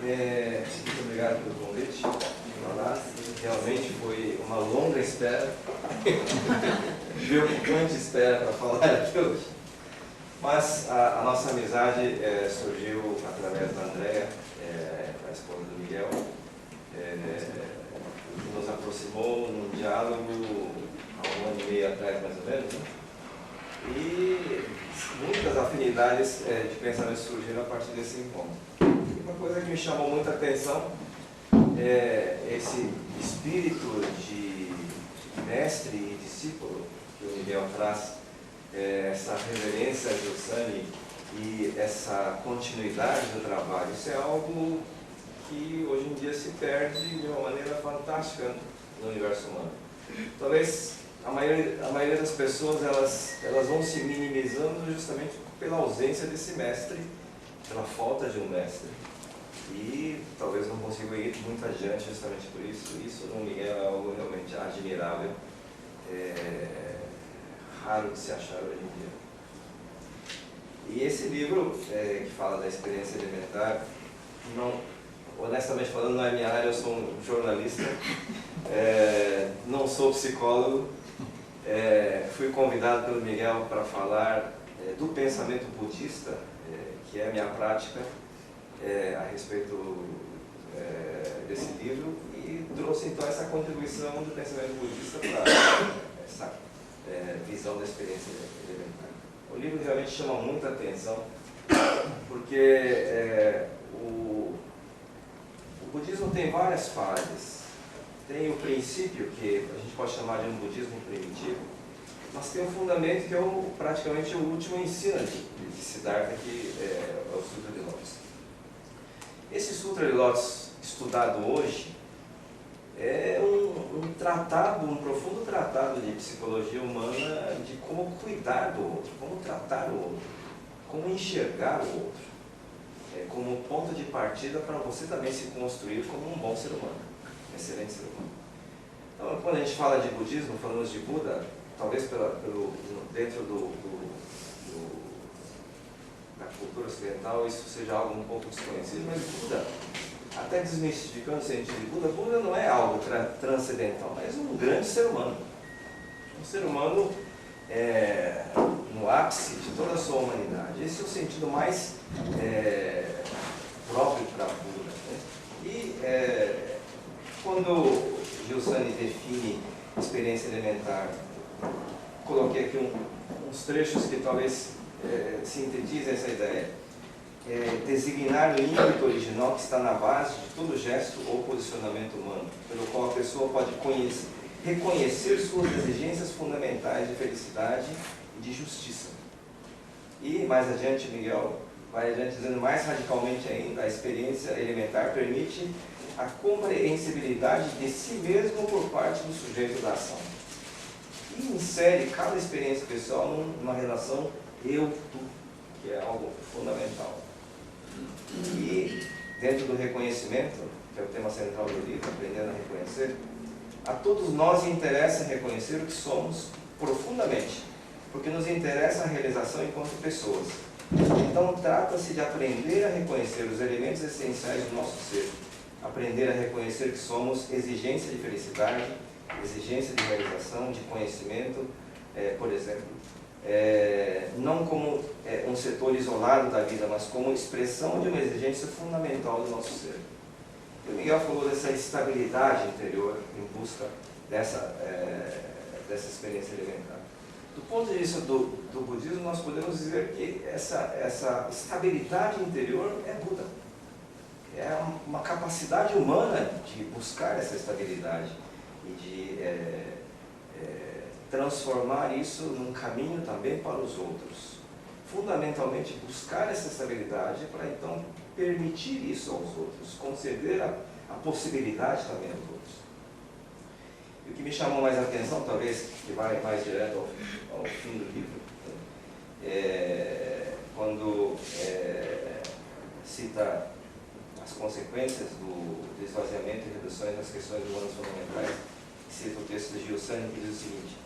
Muito obrigado pelo convite. Realmente foi uma longa espera, preocupante espera para falar aqui hoje. Mas a nossa amizade surgiu através da Andréia, a esposa do Miguel, que nos aproximou num diálogo há um ano e meio atrás, mais ou menos, né? E muitas afinidades de pensamento surgiram a partir desse encontro. E uma coisa que me chamou muita atenção é esse espírito de mestre e discípulo que o Miguel traz, essa reverência a Giussani e essa continuidade do trabalho. Isso é algo que hoje em dia se perde de uma maneira fantástica no universo humano. Talvez a maioria das pessoas elas vão se minimizando justamente pela ausência desse mestre, pela falta de um mestre. E talvez não consigam ir muito adiante justamente por isso. Isso no Miguel é algo realmente admirável, raro de se achar hoje em dia. E esse livro, que fala da experiência elementar, honestamente falando, não é minha área, eu sou um jornalista, não sou psicólogo. Fui convidado pelo Miguel para falar do pensamento budista, que é a minha prática, a respeito desse livro, e trouxe então essa contribuição do pensamento budista para essa visão da experiência elementar. O livro realmente chama muita atenção, porque o budismo tem várias fases. Tem o princípio, que a gente pode chamar de um budismo primitivo, mas tem um fundamento que é praticamente o último ensino de Siddhartha, que é o Sutra de Lotus. Esse Sutra de Lotus estudado hoje é um tratado, um profundo tratado de psicologia humana, de como cuidar do outro, como tratar o outro, como enxergar o outro, como ponto de partida para você também se construir como um bom ser humano, um excelente ser humano. Então, quando a gente fala de budismo, falamos de Buda, talvez dentro da cultura ocidental isso seja algo um pouco desconhecido, mas Buda, até desmistificando o sentido de Buda não é algo transcendental, mas um grande ser humano. Um ser humano no ápice de toda a sua humanidade. Esse é o sentido mais próprio para Buda, né? E quando Giussani define experiência elementar, coloquei aqui uns trechos que talvez sintetizem essa ideia. Designar o ímpeto original que está na base de todo gesto ou posicionamento humano, pelo qual a pessoa pode reconhecer suas exigências fundamentais de felicidade e de justiça. E mais adiante, Miguel vai adiante dizendo mais radicalmente ainda, a experiência elementar permite a compreensibilidade de si mesmo por parte do sujeito da ação. E insere cada experiência pessoal numa relação eu-tu, que é algo fundamental. E dentro do reconhecimento, que é o tema central do livro, Aprendendo a Reconhecer, a todos nós interessa reconhecer o que somos profundamente, porque nos interessa a realização enquanto pessoas. Então trata-se de aprender a reconhecer os elementos essenciais do nosso ser, aprender a reconhecer que somos exigência de felicidade, exigência de realização, de conhecimento, por exemplo, não como um setor isolado da vida, mas como expressão de uma exigência fundamental do nosso ser. E o Miguel falou dessa estabilidade interior em busca dessa experiência elementar. Do ponto de vista do budismo, nós podemos dizer que essa estabilidade interior é Buda. É uma capacidade humana de buscar essa estabilidade e de transformar isso num caminho também para os outros. Fundamentalmente, buscar essa estabilidade para então permitir isso aos outros, conceder a possibilidade também aos outros. E o que me chamou mais a atenção, talvez que vai mais direto ao fim do livro, quando cita as consequências do esvaziamento e reduções das questões humanas fundamentais, cita o texto de Giussani, que diz o seguinte: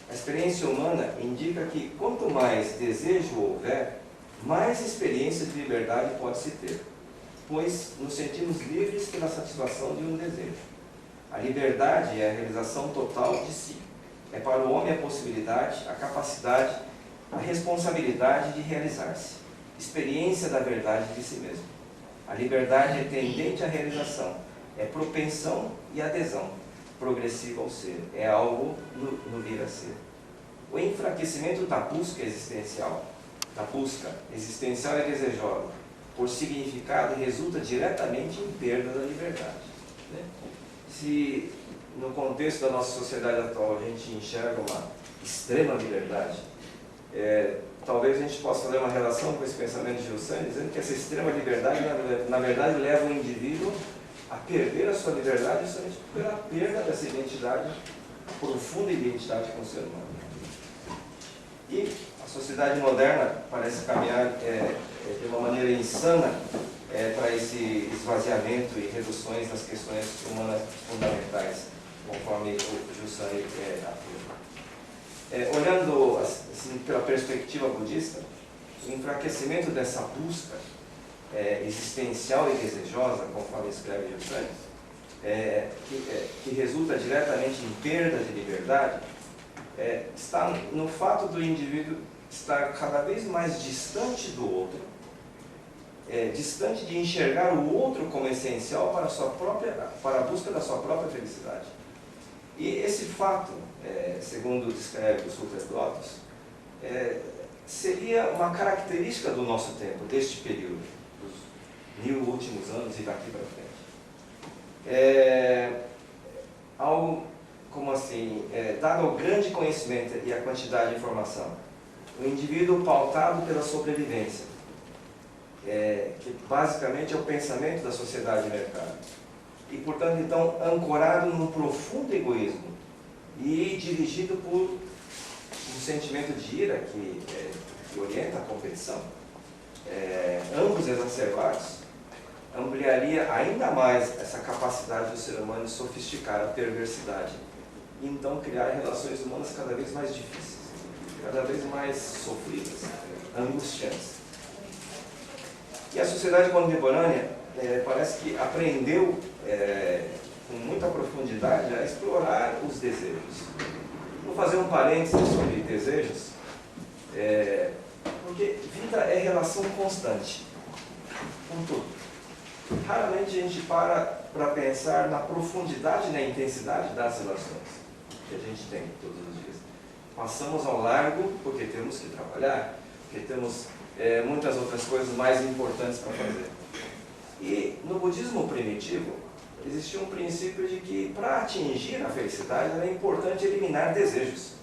a experiência humana indica que quanto mais desejo houver, mais experiência de liberdade pode-se ter. pois nos sentimos livres pela satisfação de um desejo. A liberdade é a realização total de si. É para o homem a possibilidade, a capacidade, a responsabilidade de realizar-se. Experiência da verdade de si mesmo. A liberdade é tendente à realização, é propensão e adesão progressiva ao ser, é algo no vir a ser. O enfraquecimento da busca existencial e desejosa, por significado, resulta diretamente em perda da liberdade. Né? Se no contexto da nossa sociedade atual a gente enxerga uma extrema liberdade, talvez a gente possa fazer uma relação com esse pensamento de Gilson, dizendo que essa extrema liberdade, na verdade, leva o indivíduo a perder a sua liberdade justamente pela perda dessa identidade, profunda identidade com o ser humano. E a sociedade moderna parece caminhar de uma maneira insana para esse esvaziamento e reduções das questões humanas fundamentais, conforme o Gilson afirma. Olhando assim, pela perspectiva budista, o enfraquecimento dessa busca existencial e desejosa, conforme escreve Gilson, que resulta diretamente em perda de liberdade, está no fato do indivíduo estar cada vez mais distante do outro, distante de enxergar o outro como essencial para a busca da sua própria felicidade. E esse fato, segundo descreve o Sutra de Lotus, seria uma característica do nosso tempo, deste período, dos 1000 últimos anos e daqui para frente. Algo como assim, dado o grande conhecimento e a quantidade de informação, o indivíduo pautado pela sobrevivência, que basicamente é o pensamento da sociedade de mercado, e portanto então ancorado num profundo egoísmo e dirigido por um sentimento de ira que orienta a competição, ambos exacerbados, ampliaria ainda mais essa capacidade do ser humano de sofisticar a perversidade e então criar relações humanas cada vez mais difíceis, cada vez mais sofridas, angustiantes. E a sociedade contemporânea parece que aprendeu com muita profundidade a explorar os desejos. Vou fazer um parênteses sobre desejos, porque vida é relação constante com tudo. Raramente a gente para pensar na profundidade e na intensidade das relações que a gente tem todos os dias. Passamos ao largo porque temos que trabalhar, porque temos muitas outras coisas mais importantes para fazer. E no budismo primitivo, existia um princípio de que para atingir a felicidade era importante eliminar desejos.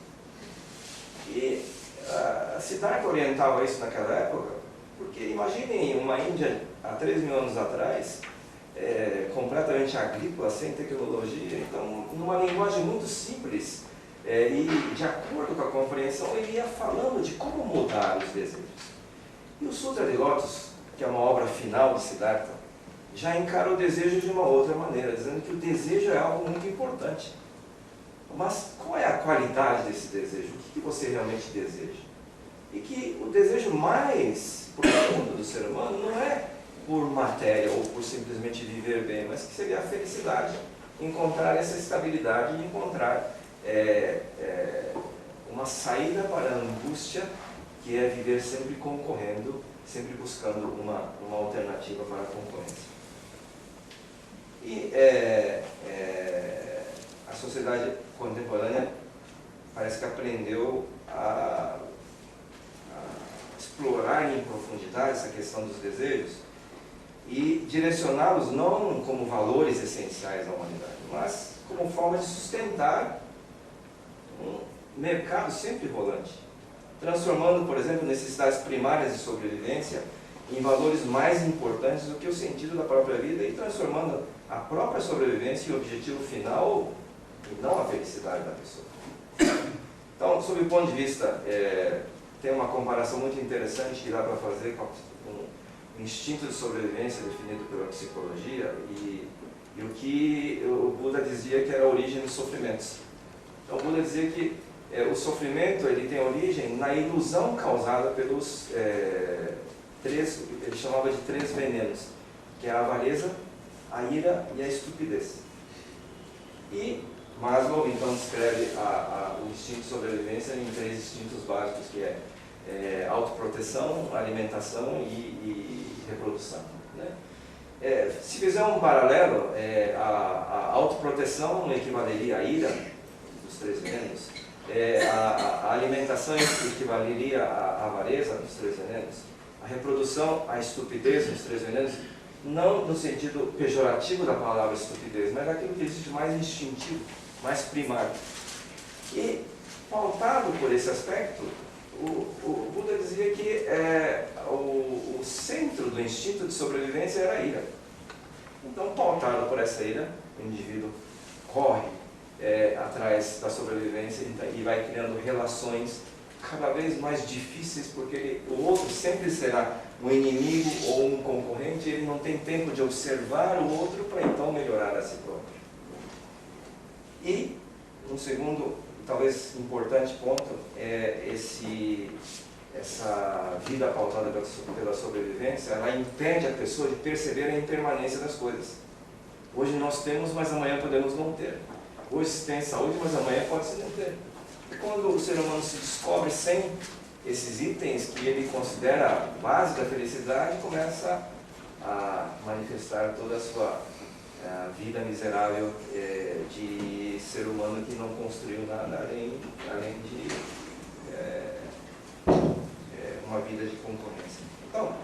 E a Siddhartha orientava isso naquela época, porque imaginem uma Índia há 3.000 anos atrás, completamente agrícola, sem tecnologia, então numa linguagem muito simples e de acordo com a compreensão, ele ia falando de como mudar os desejos. E o Sutra de Lotus, que é uma obra final de Siddhartha, já encara o desejo de uma outra maneira, dizendo que o desejo é algo muito importante. Mas qual é a qualidade desse desejo? O que você realmente deseja? E que o desejo mais profundo do ser humano não é por matéria ou por simplesmente viver bem, mas que seria a felicidade, encontrar essa estabilidade e encontrar uma saída para a angústia, que é viver sempre concorrendo, sempre buscando uma alternativa para a concorrência. E a sociedade contemporânea parece que aprendeu a explorar em profundidade essa questão dos desejos e direcioná-los não como valores essenciais da humanidade, mas como forma de sustentar um mercado sempre rolante, transformando, por exemplo, necessidades primárias de sobrevivência em valores mais importantes do que o sentido da própria vida e transformando a própria sobrevivência em objetivo final e não a felicidade da pessoa. Então, sob o ponto de vista, tem uma comparação muito interessante que dá para fazer com o instinto de sobrevivência definido pela psicologia e o que o Buda dizia que era a origem dos sofrimentos. Então, o Buda dizia que o sofrimento ele tem origem na ilusão causada pelos ele chamava de 3 venenos, que é a avareza, a ira e a estupidez. E Maslow então descreve o instinto de sobrevivência em 3 instintos básicos, que é autoproteção, alimentação e reprodução, né? Se fizer um paralelo, a autoproteção equivaleria à ira dos 3 venenos, a alimentação equivaleria à avareza dos 3 venenos, a reprodução à estupidez dos 3 venenos, não no sentido pejorativo da palavra estupidez, mas aquilo que existe mais instintivo, mais primário. E, pautado por esse aspecto, o Buda dizia que o centro do instinto de sobrevivência era a ira. Então, pautado por essa ira, o indivíduo corre atrás da sobrevivência e vai criando relações cada vez mais difíceis, porque o outro sempre será um inimigo ou um concorrente, ele não tem tempo de observar o outro para então melhorar a si próprio. E um segundo, talvez importante ponto, é essa vida pautada pela sobrevivência, ela impede a pessoa de perceber a impermanência das coisas. Hoje nós temos, mas amanhã podemos não ter. Hoje se tem saúde, mas amanhã pode-se não ter. E quando o ser humano se descobre sem esses itens que ele considera a base da felicidade, começa a manifestar toda a sua vida miserável de ser humano que não construiu nada além de uma vida de concorrência. Então,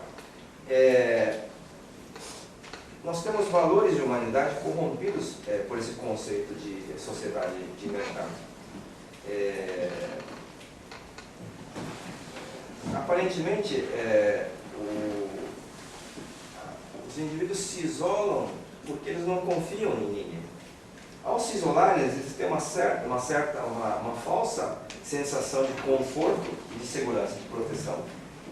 nós temos valores de humanidade corrompidos por esse conceito de sociedade de mercado. Aparentemente, os indivíduos se isolam porque eles não confiam em ninguém. Ao se isolarem, eles têm uma falsa sensação de conforto e de segurança, de proteção.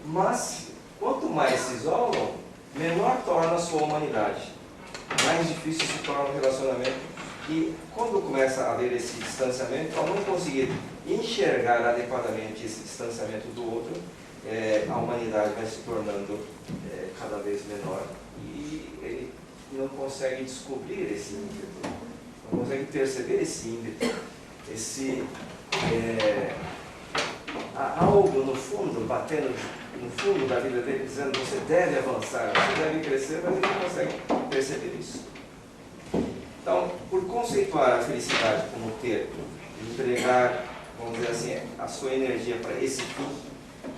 Mas, quanto mais se isolam, menor torna a sua humanidade. Mais difícil se torna o relacionamento. E quando começa a haver esse distanciamento, ao não conseguir enxergar adequadamente esse distanciamento do outro, a humanidade vai se tornando cada vez menor e ele não consegue descobrir esse ímpeto, não consegue perceber esse ímpeto, há algo no fundo, batendo no fundo da vida dele, dizendo: você deve avançar, você deve crescer, mas ele não consegue perceber isso. Então, por conceituar a felicidade como ter, empregar, vamos dizer assim, a sua energia para esse fim,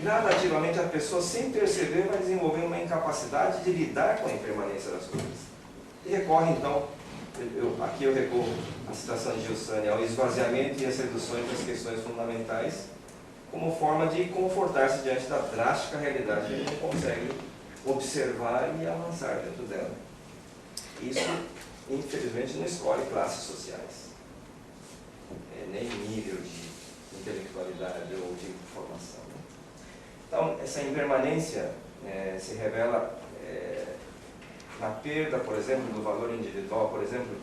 gradativamente a pessoa, sem perceber, vai desenvolver uma incapacidade de lidar com a impermanência das coisas. E recorre, então, aqui eu recorro à citação de Giussani, ao esvaziamento e às reduções das questões fundamentais, como forma de confortar-se diante da drástica realidade que ele não consegue observar e avançar dentro dela. Isso, infelizmente, não escolhe classes sociais, nem nível de intelectualidade ou de formação. Então, essa impermanência se revela na perda, por exemplo, do valor individual, por exemplo,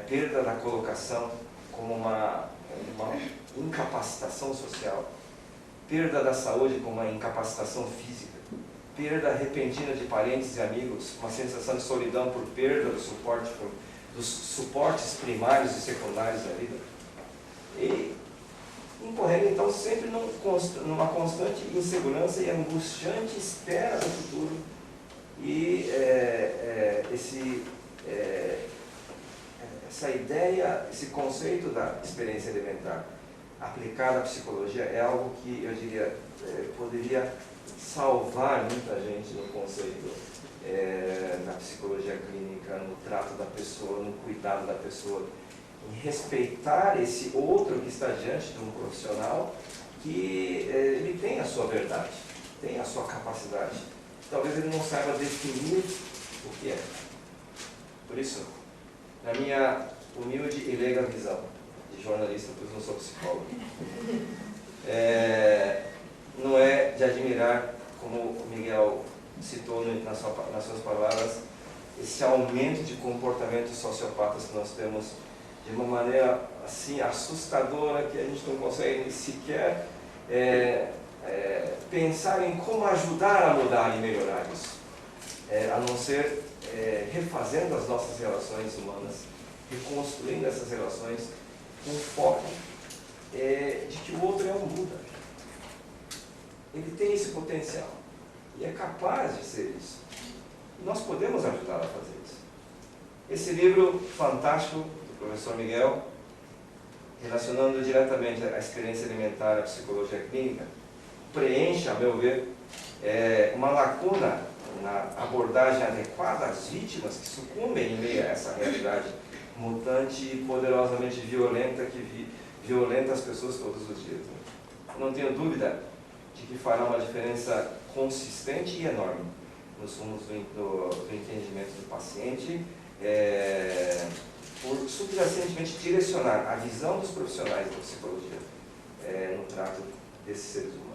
perda da colocação como uma incapacitação social, perda da saúde como uma incapacitação física, perda repentina de parentes e amigos, uma sensação de solidão por perda dos suportes primários e secundários da vida. E incorrendo então sempre numa constante insegurança e angustiante espera do futuro. E essa ideia, esse conceito da experiência elementar aplicada à psicologia é algo que eu diria poderia salvar muita gente no conceito da psicologia clínica, no trato da pessoa, no cuidado da pessoa, em respeitar esse outro que está diante de um profissional que ele tem a sua verdade, tem a sua capacidade. Talvez ele não saiba definir o que é. Por isso, na minha humilde e leiga visão de jornalista, pois não sou psicólogo, não é de admirar, como o Miguel citou nas suas palavras, esse aumento de comportamentos sociopatas que nós temos de uma maneira assim assustadora que a gente não consegue sequer pensar em como ajudar a mudar e melhorar isso, a não ser refazendo as nossas relações humanas, reconstruindo essas relações com foco de que o outro é um Buda. Ele tem esse potencial e é capaz de ser isso. E nós podemos ajudar a fazer isso. Esse livro fantástico do professor Miguel, relacionando diretamente a experiência alimentar à psicologia clínica, preenche, a meu ver, uma lacuna na abordagem adequada às vítimas que sucumbem em meio a essa realidade mutante e poderosamente violenta que violenta as pessoas todos os dias. Não tenho dúvida de que fará uma diferença consistente e enorme nos rumos do entendimento do paciente, por subjacentemente direcionar a visão dos profissionais da psicologia no trato desses seres humanos.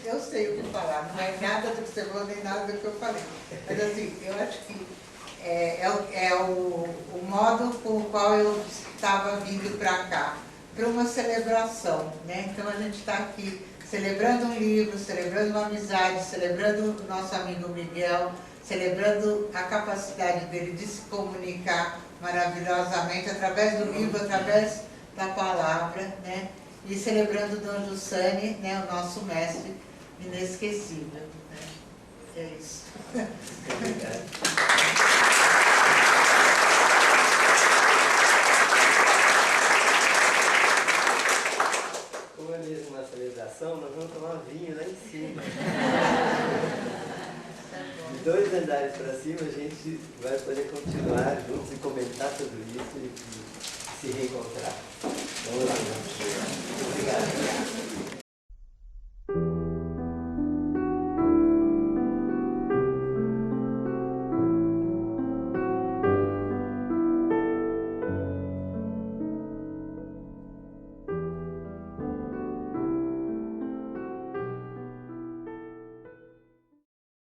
Eu sei o que falar, não é nada do que você falou, nem nada do que eu falei. Mas assim, eu acho que é o modo com o qual eu estava vindo para cá, para uma celebração, né? Então a gente está aqui celebrando um livro, celebrando uma amizade, celebrando o nosso amigo Miguel, celebrando a capacidade dele de se comunicar maravilhosamente através do livro, através da palavra, né? E celebrando Dom Jussani, né, o nosso mestre inesquecível. Né? É isso. Obrigado. Como é mesmo uma celebração, nós vamos tomar vinho lá em cima. De 2 andares para cima, a gente vai poder continuar juntos e comentar tudo isso e se reencontrar. Vamos lá. Obrigado.